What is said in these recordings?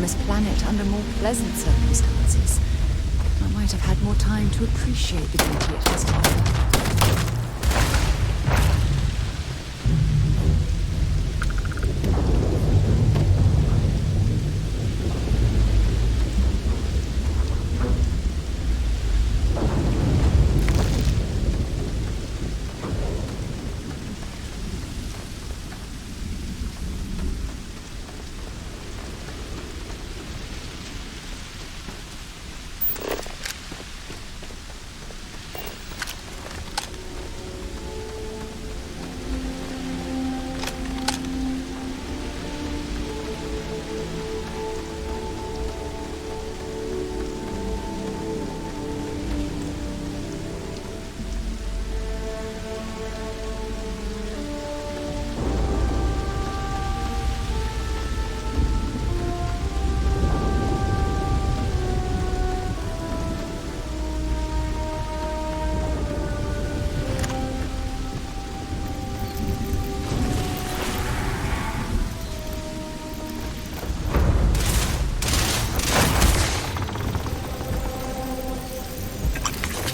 this planet under more pleasant circumstances. I might have had more time to appreciate the beauty it has to offer.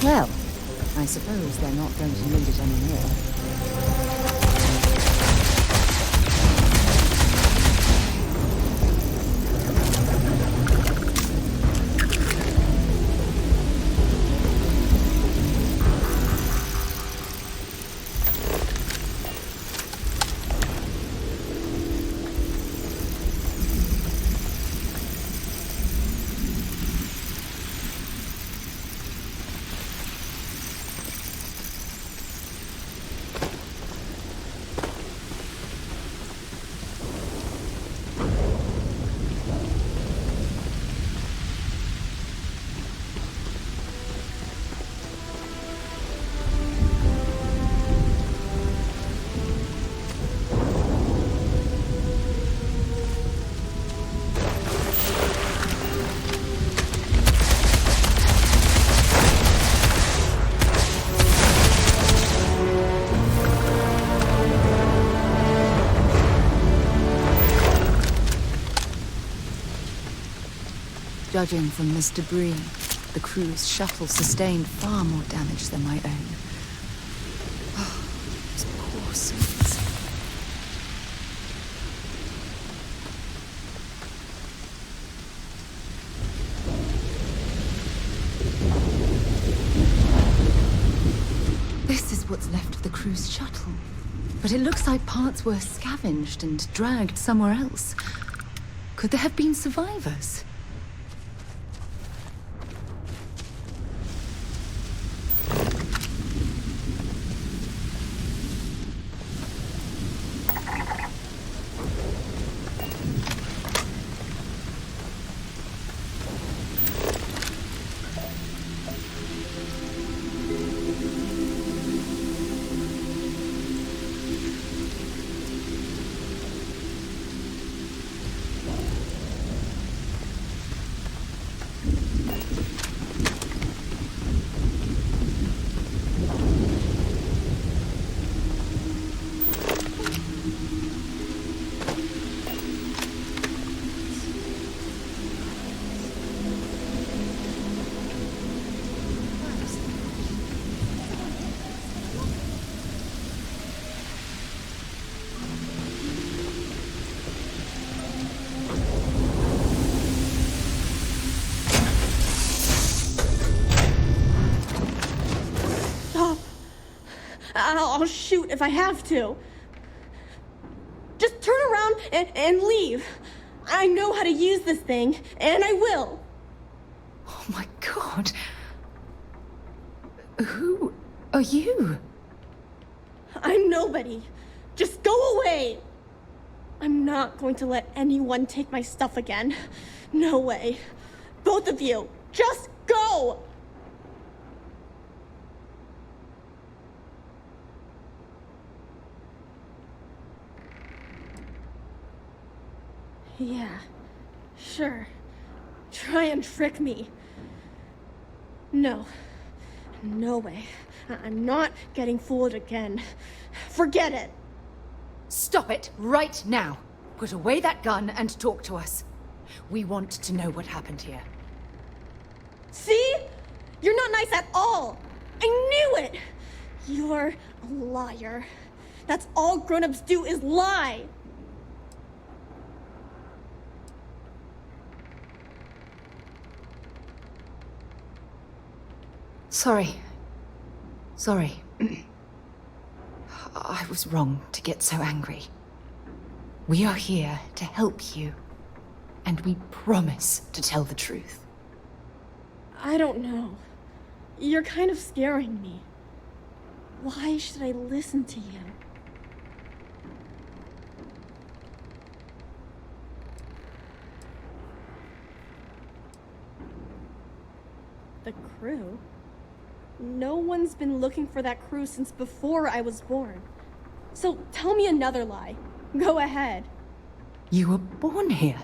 Well, I suppose they're not going to need it anymore. Judging from this debris, the crew's shuttle sustained far more damage than my own. Oh, those poor souls. This is what's left of the crew's shuttle. But it looks like parts were scavenged and dragged somewhere else. Could there have been survivors? I'll shoot if I have to. Just turn around and leave. I know how to use this thing, and I will. Oh my God. Who are you? I'm nobody. Just go away. I'm not going to let anyone take my stuff again. No way. Both of you, just go! Yeah, sure. Try and trick me. No. No way. I'm not getting fooled again. Forget it. Stop it right now. Put away that gun and talk to us. We want to know what happened here. See? You're not nice at all! I knew it! You're a liar. That's all grown-ups do is lie! Sorry. I was wrong to get so angry. We are here to help you, and we promise to tell the truth. I don't know. You're kind of scaring me. Why should I listen to you? The crew? No one's been looking for that crew since before I was born. So tell me another lie. Go ahead. You were born here?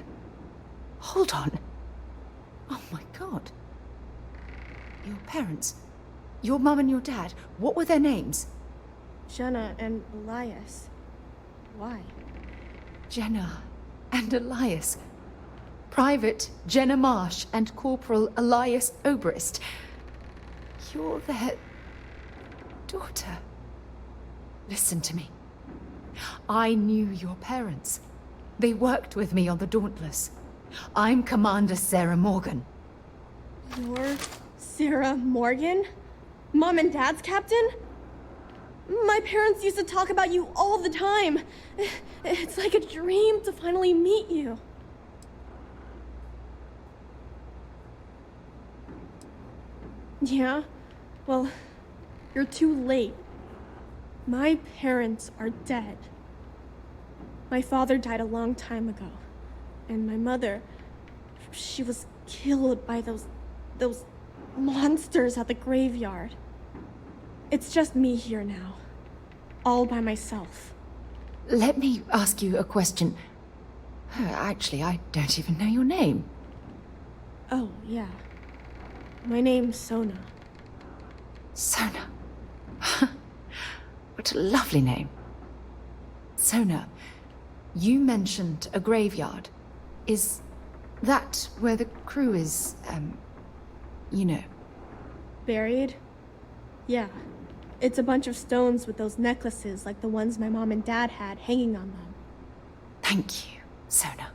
Hold on. Oh my god. Your parents, your mum and your dad, what were their names? Jenna and Elias. Why? Jenna and Elias. Private Jenna Marsh and Corporal Elias Obrist. You're their daughter. Listen to me. I knew your parents. They worked with me on the Dauntless. I'm Commander Sarah Morgan. You're Sarah Morgan? Mom and Dad's captain? My parents used to talk about you all the time. It's like a dream to finally meet you. Yeah? Well, you're too late. My parents are dead. My father died a long time ago. And my mother, she was killed by those monsters at the graveyard. It's just me here now. All by myself. Let me ask you a question. Actually, I don't even know your name. Oh, yeah. My name's Sona. Sona. What a lovely name. Sona, you mentioned a graveyard. Is that where the crew is, you know? Buried? Yeah. It's a bunch of stones with those necklaces like the ones my mom and dad had hanging on them. Thank you, Sona.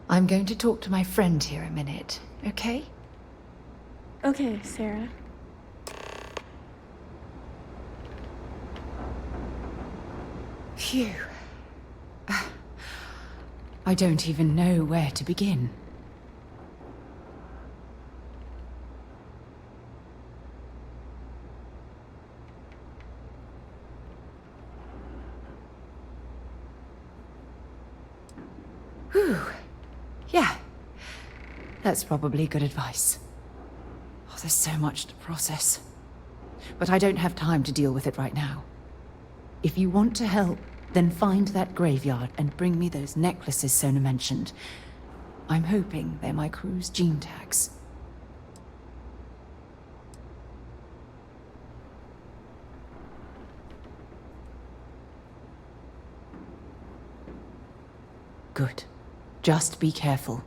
I'm going to talk to my friend here a minute, okay? Okay, Sarah. Phew. I don't even know where to begin. Whew. Yeah. That's probably good advice. Oh, there's so much to process. But I don't have time to deal with it right now. If you want to help, then find that graveyard and bring me those necklaces Sona mentioned. I'm hoping they're my crew's gene tags. Good. Just be careful.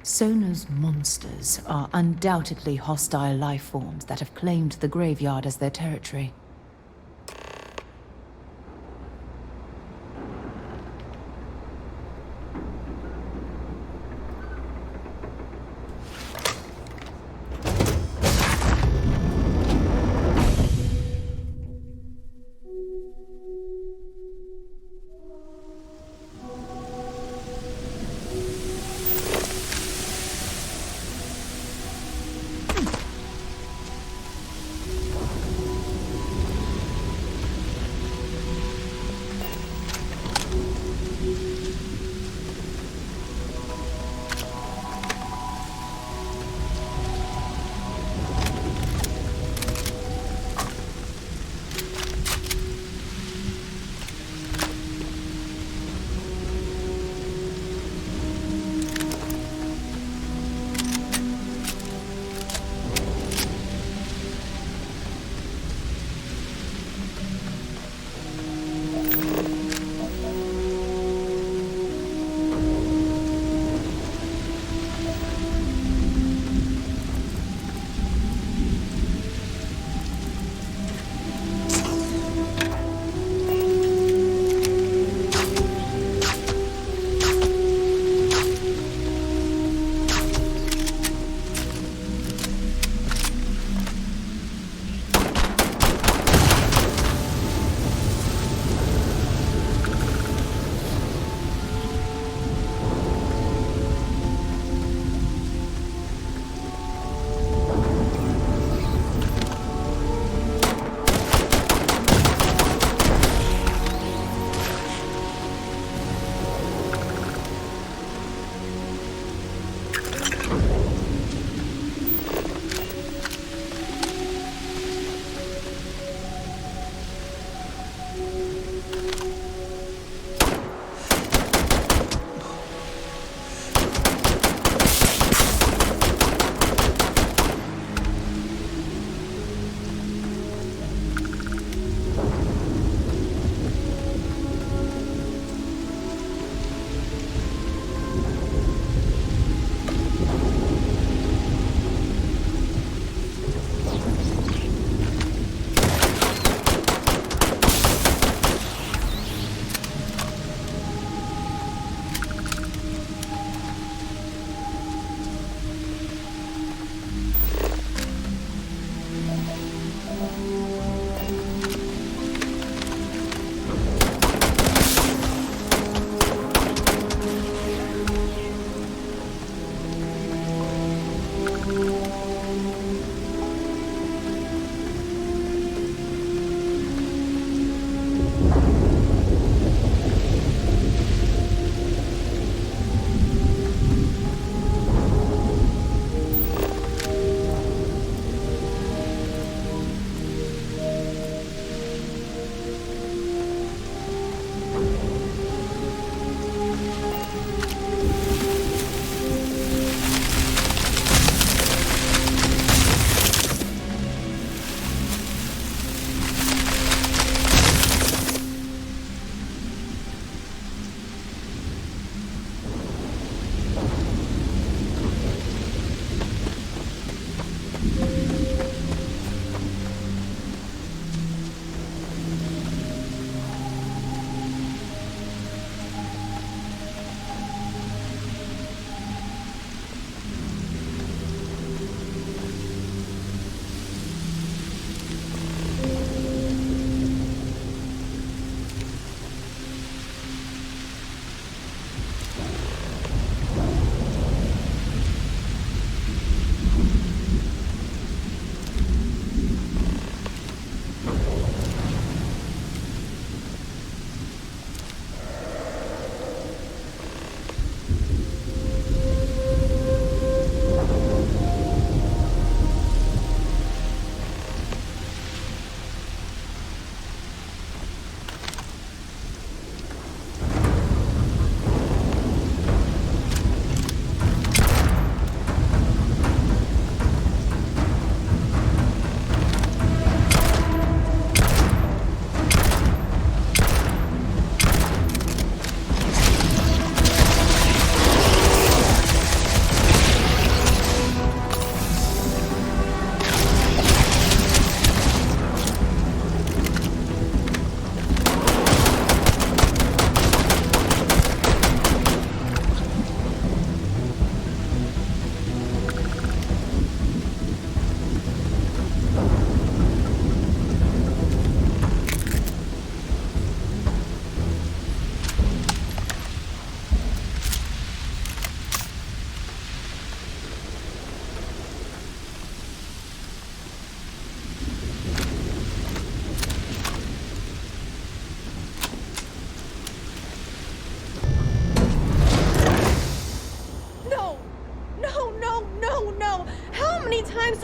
Sona's monsters are undoubtedly hostile life forms that have claimed the graveyard as their territory.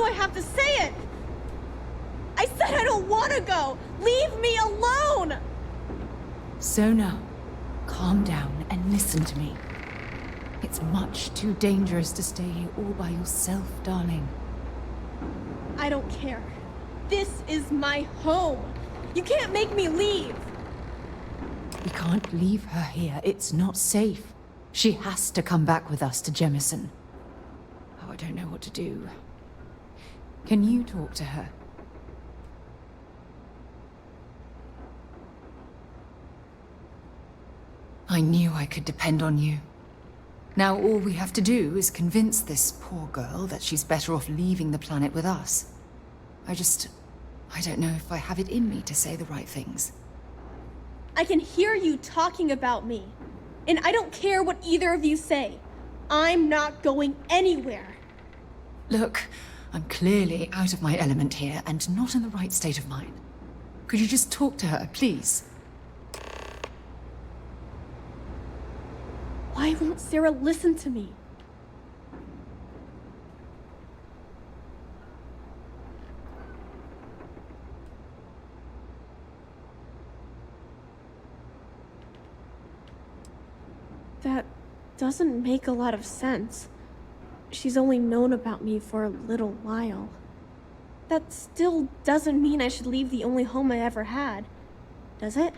do I have to say it? I said I don't want to go! Leave me alone! Sona, calm down and listen to me. It's much too dangerous to stay here all by yourself, darling. I don't care. This is my home. You can't make me leave. We can't leave her here. It's not safe. She has to come back with us to Jemison. Oh, I don't know what to do. Can you talk to her? I knew I could depend on you. Now all we have to do is convince this poor girl that she's better off leaving the planet with us. I don't know if I have it in me to say the right things. I can hear you talking about me. And I don't care what either of you say. I'm not going anywhere. Look, I'm clearly out of my element here and not in the right state of mind. Could you just talk to her, please? Why won't Sarah listen to me? That doesn't make a lot of sense. She's only known about me for a little while. That still doesn't mean I should leave the only home I ever had, does it?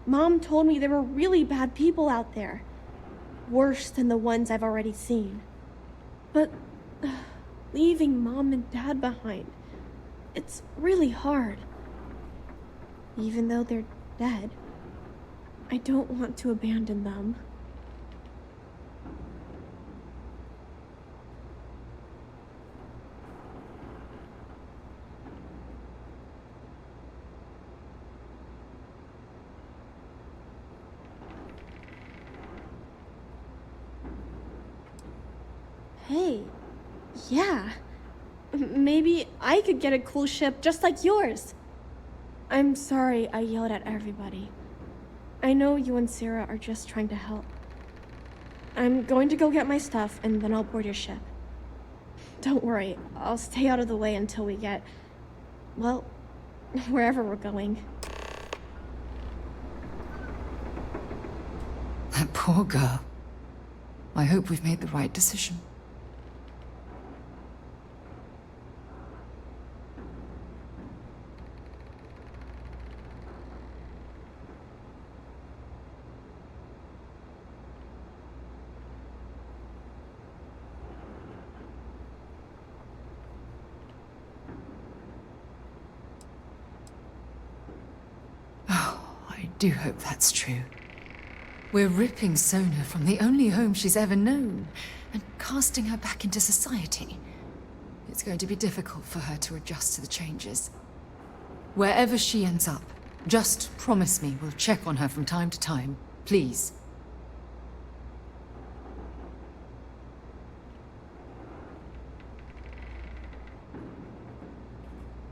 Mom told me there were really bad people out there. Worse than the ones I've already seen. But leaving Mom and Dad behind, it's really hard. Even though they're dead, I don't want to abandon them. Hey, yeah. Maybe I could get a cool ship just like yours. I'm sorry I yelled at everybody. I know you and Sarah are just trying to help. I'm going to go get my stuff and then I'll board your ship. Don't worry, I'll stay out of the way until we get, well, wherever we're going. That poor girl. I hope we've made the right decision. I do hope that's true. We're ripping Sona from the only home she's ever known and casting her back into society. It's going to be difficult for her to adjust to the changes. Wherever she ends up, just promise me we'll check on her from time to time, please.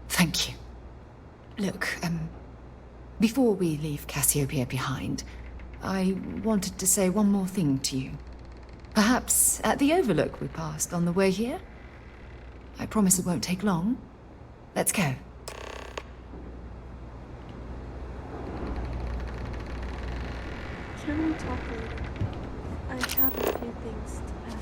Thank you. Look, before we leave Cassiopeia behind, I wanted to say one more thing to you. Perhaps at the overlook we passed on the way here? I promise it won't take long. Let's go. Can we talk later? I have a few things to pack.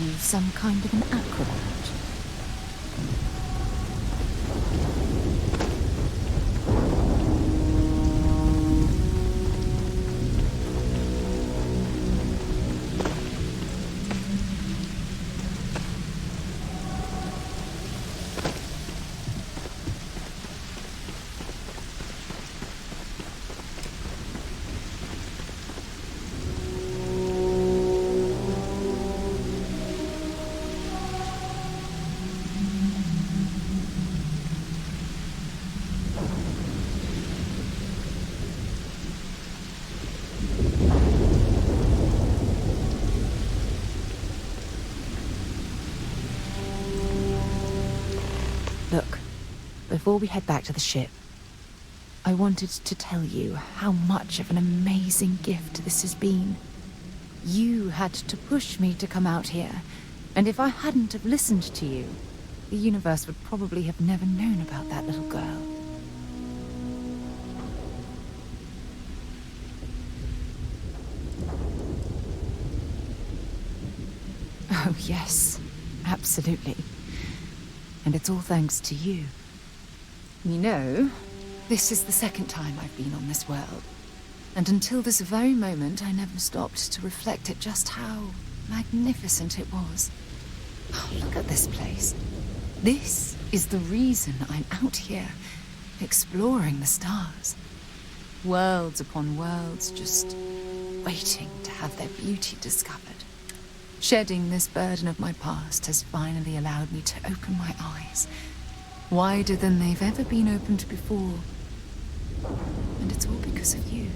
You some kind of an acrobat? before we head back to the ship, I wanted to tell you how much of an amazing gift this has been. You had to push me to come out here, and if I hadn't have listened to you, the universe would probably have never known about that little girl. Oh, yes, absolutely. And it's all thanks to you. You know, this is the second time I've been on this world. And until this very moment, I never stopped to reflect at just how magnificent it was. Oh, look at this place. This is the reason I'm out here, exploring the stars. Worlds upon worlds, just waiting to have their beauty discovered. Shedding this burden of my past has finally allowed me to open my eyes, wider than they've ever been opened before. And it's all because of you.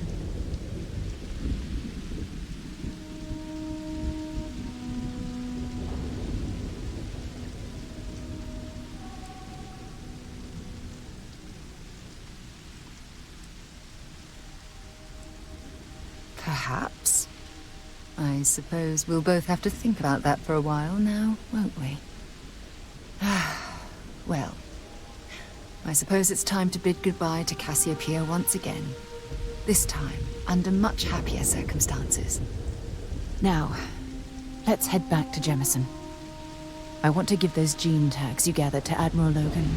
Perhaps. I suppose we'll both have to think about that for a while now, won't we? Well, I suppose it's time to bid goodbye to Cassiopeia once again. This time, under much happier circumstances. Now, let's head back to Jemison. I want to give those gene tags you gathered to Admiral Logan,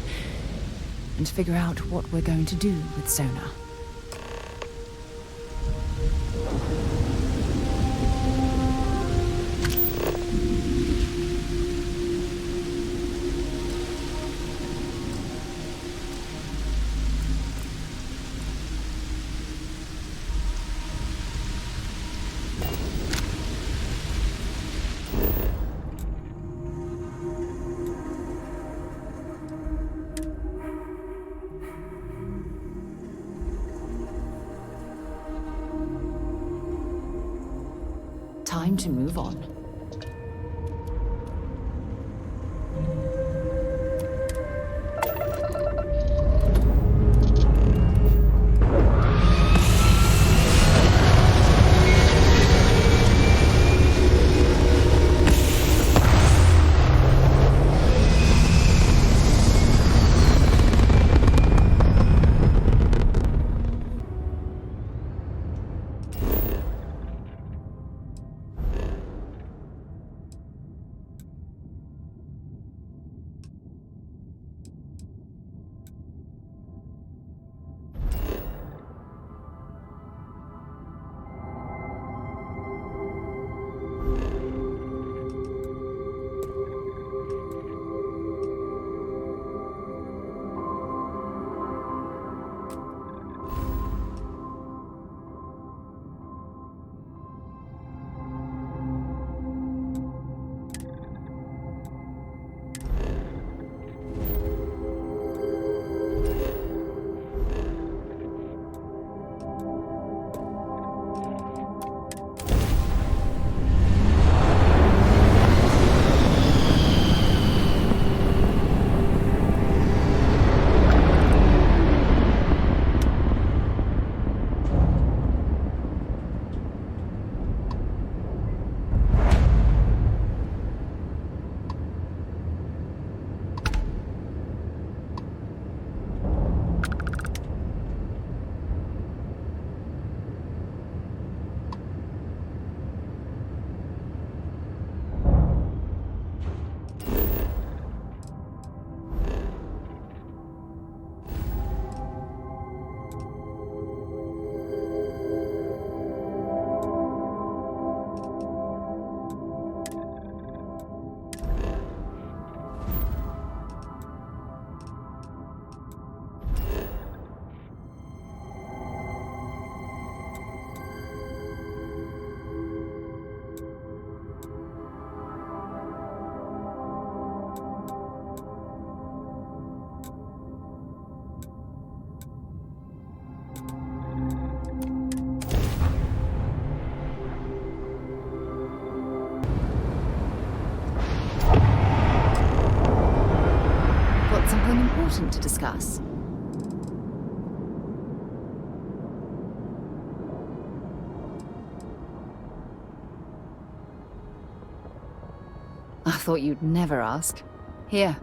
and figure out what we're going to do with Sona. Time to move on. something important to discuss? I thought you'd never ask. Here.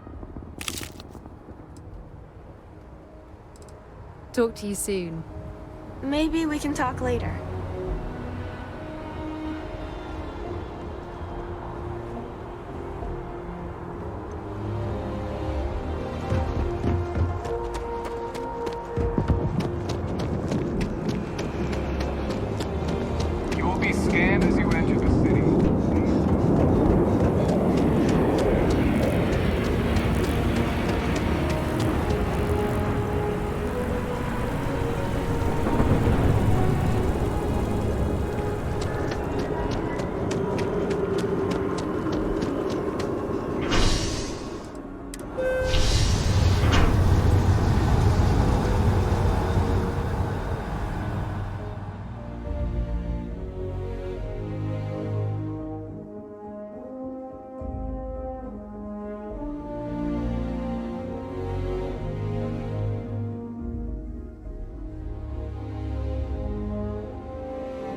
Talk to you soon. Maybe we can talk later. You will be scanned as you enter the city.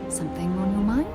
Something on your mind?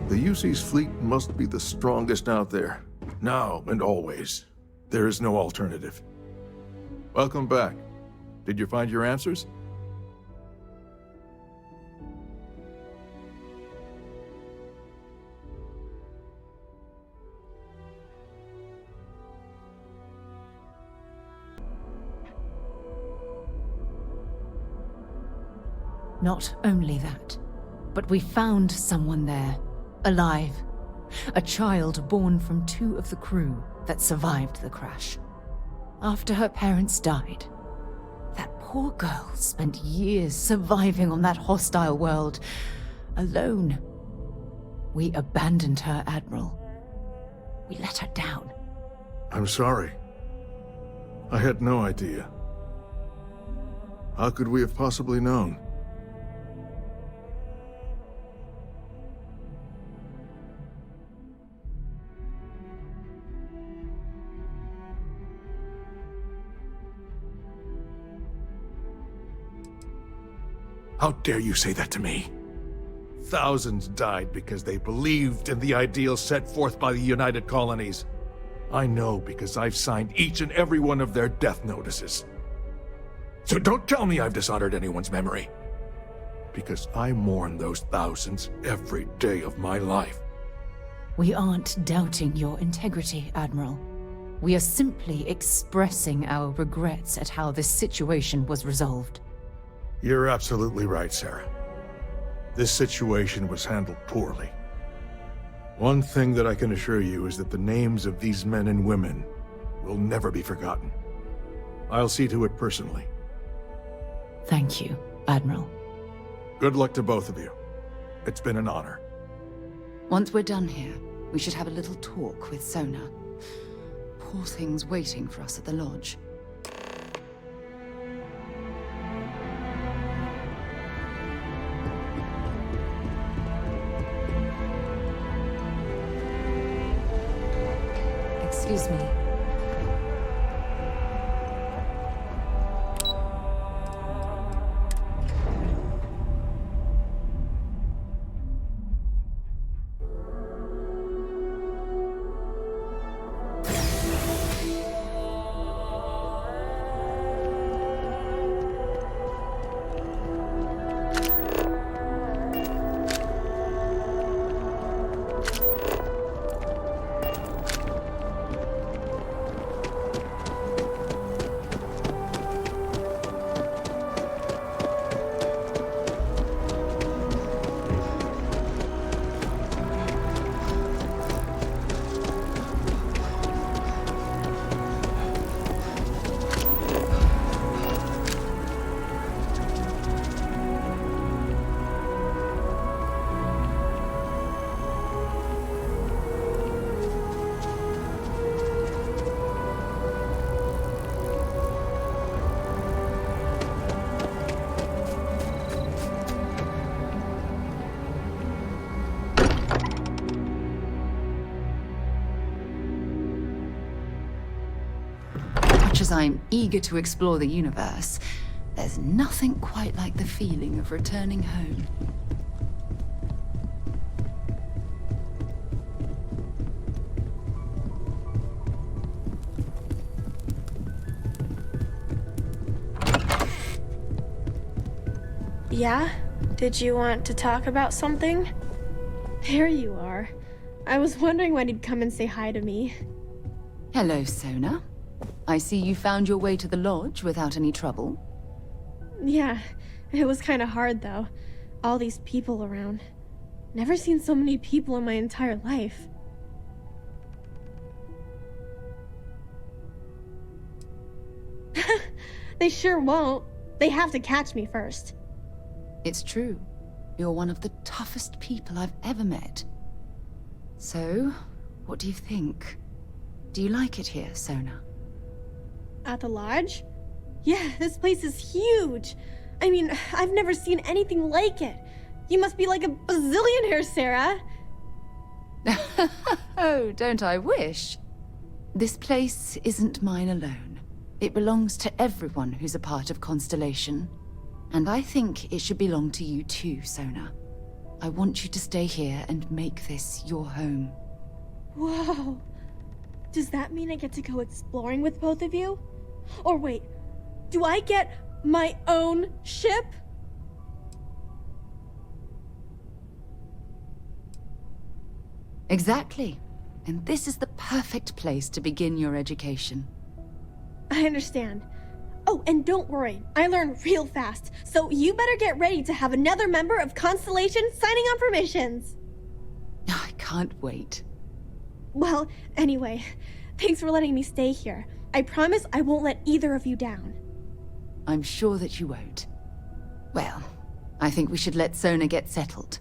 The UC's fleet must be the strongest out there, now and always. There is no alternative. Welcome back. Did you find your answers? Not only that, but we found someone there, alive. A child born from 2 of the crew that survived the crash. After her parents died, that poor girl spent years surviving on that hostile world, alone. We abandoned her, Admiral. We let her down. I'm sorry. I had no idea. How could we have possibly known? How dare you say that to me? Thousands died because they believed in the ideals set forth by the United Colonies. I know because I've signed each and every one of their death notices. So don't tell me I've dishonored anyone's memory. Because I mourn those thousands every day of my life. We aren't doubting your integrity, Admiral. We are simply expressing our regrets at how this situation was resolved. You're absolutely right, Sarah. This situation was handled poorly. One thing that I can assure you is that the names of these men and women will never be forgotten. I'll see to it personally. Thank you, Admiral. Good luck to both of you. It's been an honor. Once we're done here, we should have a little talk with Sona. Poor thing's waiting for us at the lodge. Excuse me. Much as I'm eager to explore the universe, there's nothing quite like the feeling of returning home. Yeah? Did you want to talk about something? There you are. I was wondering when you'd come and say hi to me. Hello, Sona. I see you found your way to the lodge without any trouble. Yeah, it was kind of hard though. All these people around. Never seen so many people in my entire life. They sure won't. They have to catch me first. It's true. You're one of the toughest people I've ever met. So, what do you think? Do you like it here, Sona? At the lodge? Yeah, this place is huge. I mean, I've never seen anything like it. You must be like a bazillionaire, Sarah. Oh, don't I wish? This place isn't mine alone. It belongs to everyone who's a part of Constellation. And I think it should belong to you too, Sona. I want you to stay here and make this your home. Whoa. Does that mean I get to go exploring with both of you? Or wait, do I get my own ship? Exactly. And this is the perfect place to begin your education. I understand. Oh, and don't worry, I learn real fast, so you better get ready to have another member of Constellation signing on permissions. I can't wait. Well, anyway, thanks for letting me stay here. I promise I won't let either of you down. I'm sure that you won't. Well, I think we should let Sona get settled.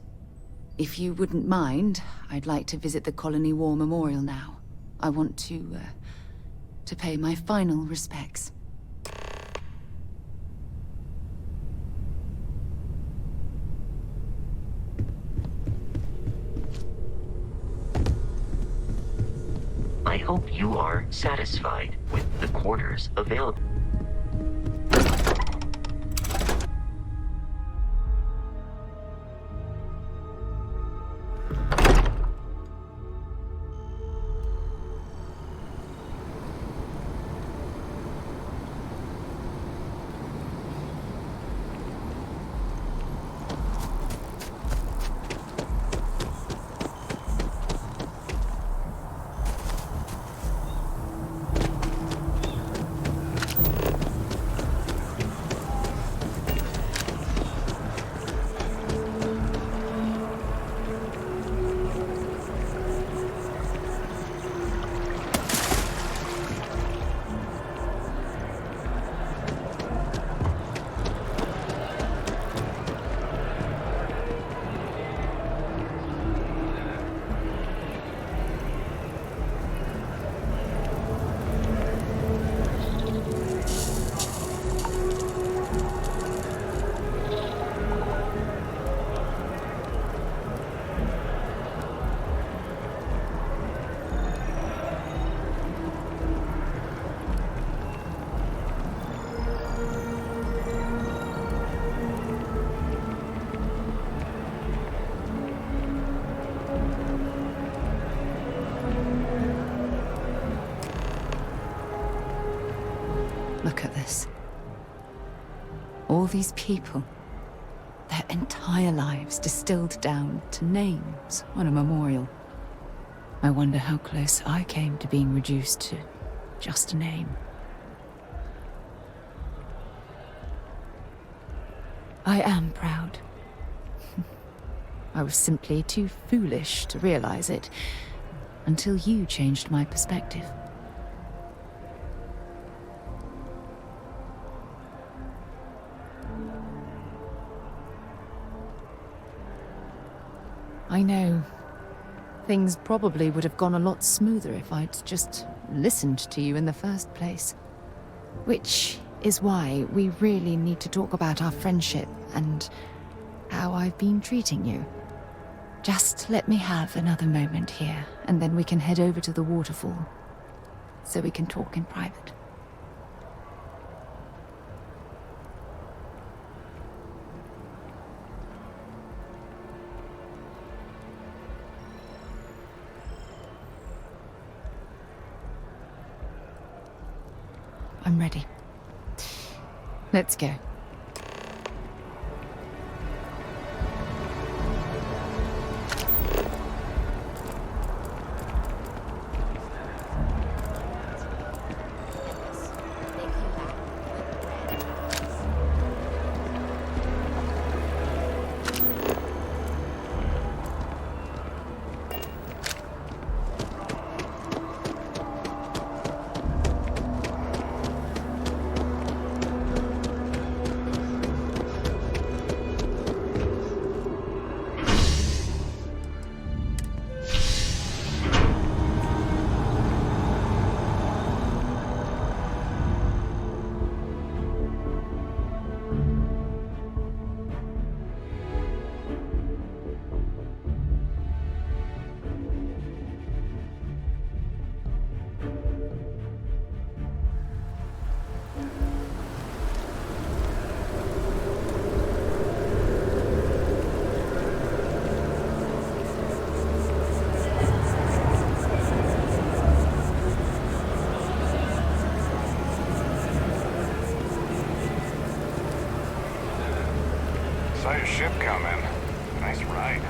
If you wouldn't mind, I'd like to visit the Colony War Memorial now. I want to pay my final respects. I hope you are satisfied with the quarters available. look at this. All these people, their entire lives distilled down to names on a memorial. I wonder how close I came to being reduced to just a name. I am proud. I was simply too foolish to realize it until you changed my perspective. I know. Things probably would have gone a lot smoother if I'd just listened to you in the first place. Which is why we really need to talk about our friendship and how I've been treating you. Just let me have another moment here, and then we can head over to the waterfall, so we can talk in private. I'm ready. Let's go. Saw your ship come in. Nice ride.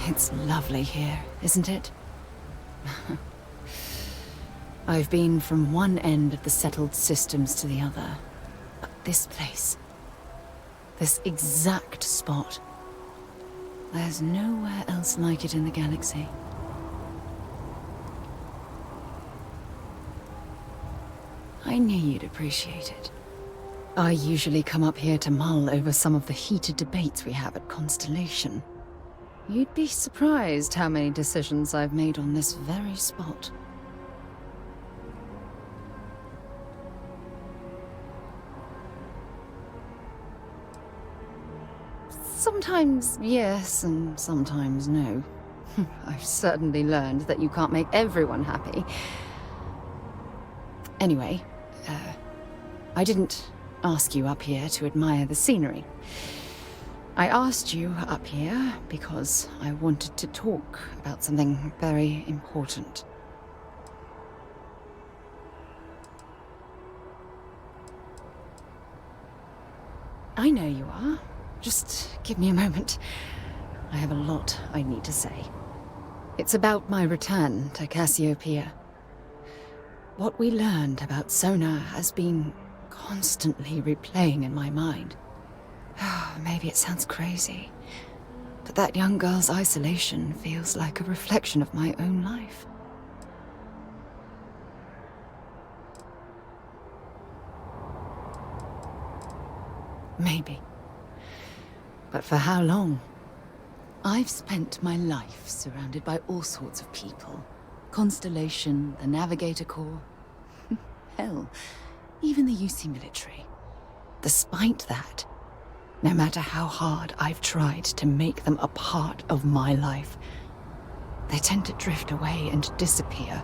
It's lovely here, isn't it? I've been from one end of the settled systems to the other. But this place, this exact spot, there's nowhere else like it in the galaxy. I knew you'd appreciate it. I usually come up here to mull over some of the heated debates we have at Constellation. You'd be surprised how many decisions I've made on this very spot. Sometimes yes, and sometimes no. I've certainly learned that you can't make everyone happy. Anyway, I didn't ask you up here to admire the scenery. I asked you up here because I wanted to talk about something very important. I know you are. Just give me a moment. I have a lot I need to say. It's about my return to Cassiopeia. What we learned about Sona has been constantly replaying in my mind. Maybe it sounds crazy, but that young girl's isolation feels like a reflection of my own life. Maybe. But for how long? I've spent my life surrounded by all sorts of people. Constellation, the Navigator Corps. Hell, even the UC military. Despite that, no matter how hard I've tried to make them a part of my life, they tend to drift away and disappear.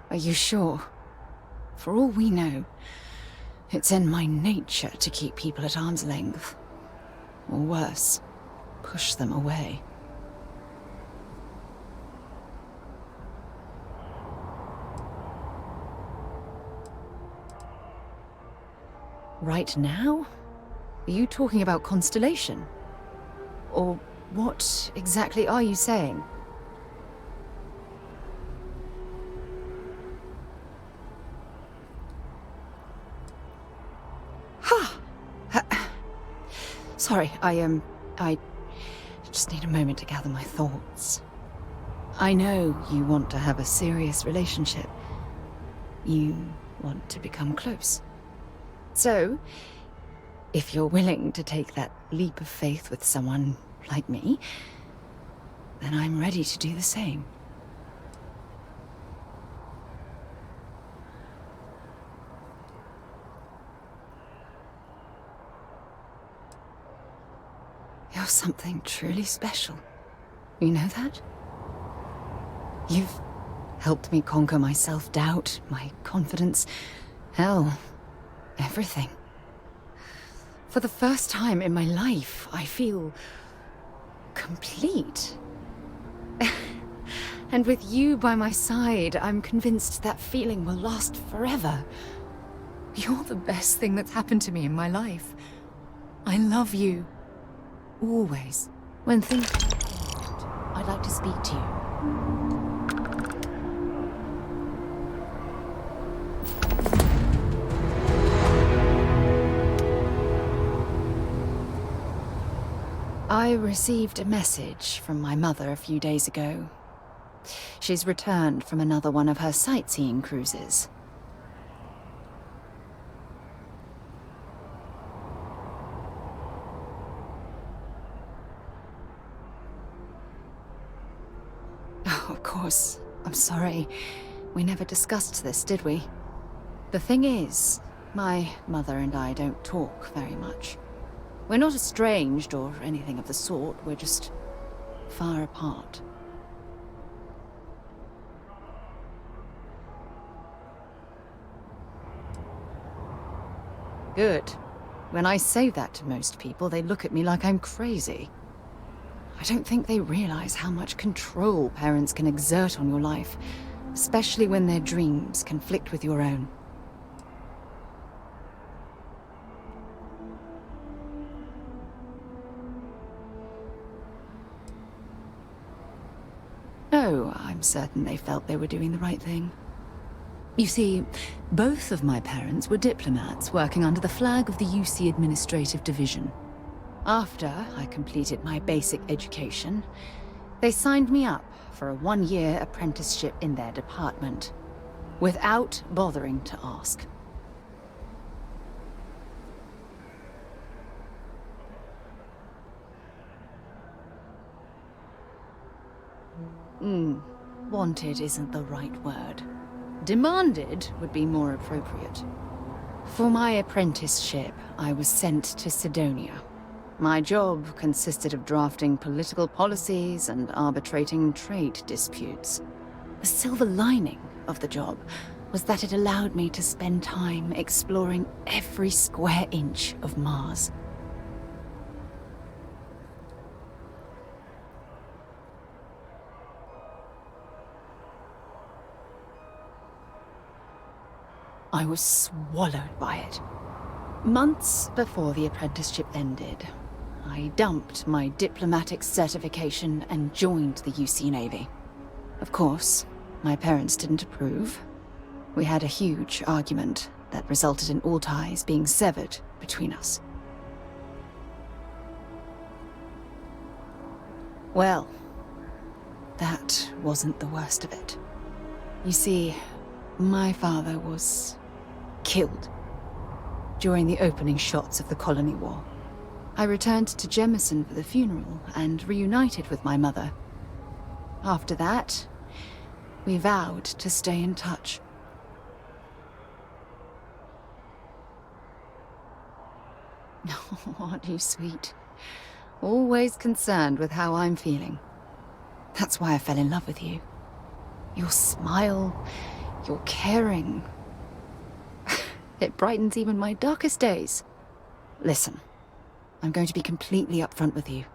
Are you sure? For all we know, it's in my nature to keep people at arm's length. Or worse, push them away. Right now? Are you talking about Constellation? Or what exactly are you saying? Sorry, I just need a moment to gather my thoughts. I know you want to have a serious relationship. You want to become close. So, if you're willing to take that leap of faith with someone like me, then I'm ready to do the same. You're something truly special. You know that? You've helped me conquer my self-doubt, my confidence, hell, everything. For the first time in my life, I feel complete. And with you by my side, I'm convinced that feeling will last forever. You're the best thing that's happened to me in my life. I love you. Always. When things get difficult, I'd like to speak to you. I received a message from my mother a few days ago. She's returned from another one of her sightseeing cruises. Oh, of course. I'm sorry. We never discussed this, did we? The thing is, my mother and I don't talk very much. We're not estranged or anything of the sort, we're just far apart. Good. When I say that to most people, they look at me like I'm crazy. I don't think they realize how much control parents can exert on your life, especially when their dreams conflict with your own. Oh, I'm certain they felt they were doing the right thing. You see, both of my parents were diplomats working under the flag of the UC Administrative Division. After I completed my basic education, they signed me up for a one-year apprenticeship in their department, without bothering to ask. Wanted isn't the right word. Demanded would be more appropriate. For my apprenticeship, I was sent to Sidonia. My job consisted of drafting political policies and arbitrating trade disputes. The silver lining of the job was that it allowed me to spend time exploring every square inch of Mars. I was swallowed by it. Months before the apprenticeship ended, I dumped my diplomatic certification and joined the UC Navy. Of course, my parents didn't approve. We had a huge argument that resulted in all ties being severed between us. Well, that wasn't the worst of it. You see, my father was killed during the opening shots of the Colony War. I returned to Jemison for the funeral and reunited with my mother. After that, we vowed to stay in touch. Oh, aren't you sweet? Always concerned with how I'm feeling. That's why I fell in love with you. Your smile, your caring. It brightens even my darkest days. Listen, I'm going to be completely upfront with you.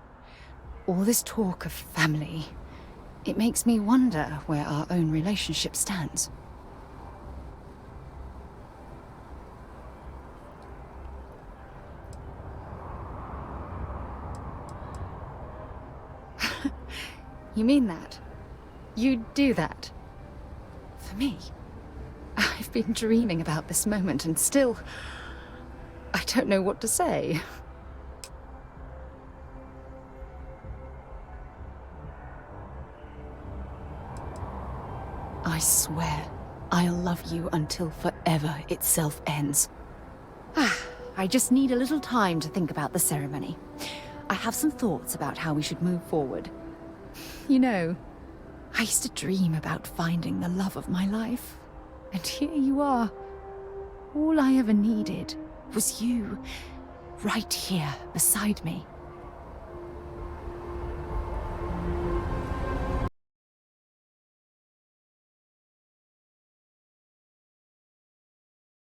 All this talk of family, it makes me wonder where our own relationship stands. You mean that? You'd do that? For me? I've been dreaming about this moment and still... I don't know what to say. I swear, I'll love you until forever itself ends. I just need a little time to think about the ceremony. I have some thoughts about how we should move forward. You know, I used to dream about finding the love of my life. And here you are. All I ever needed was you, right here beside me.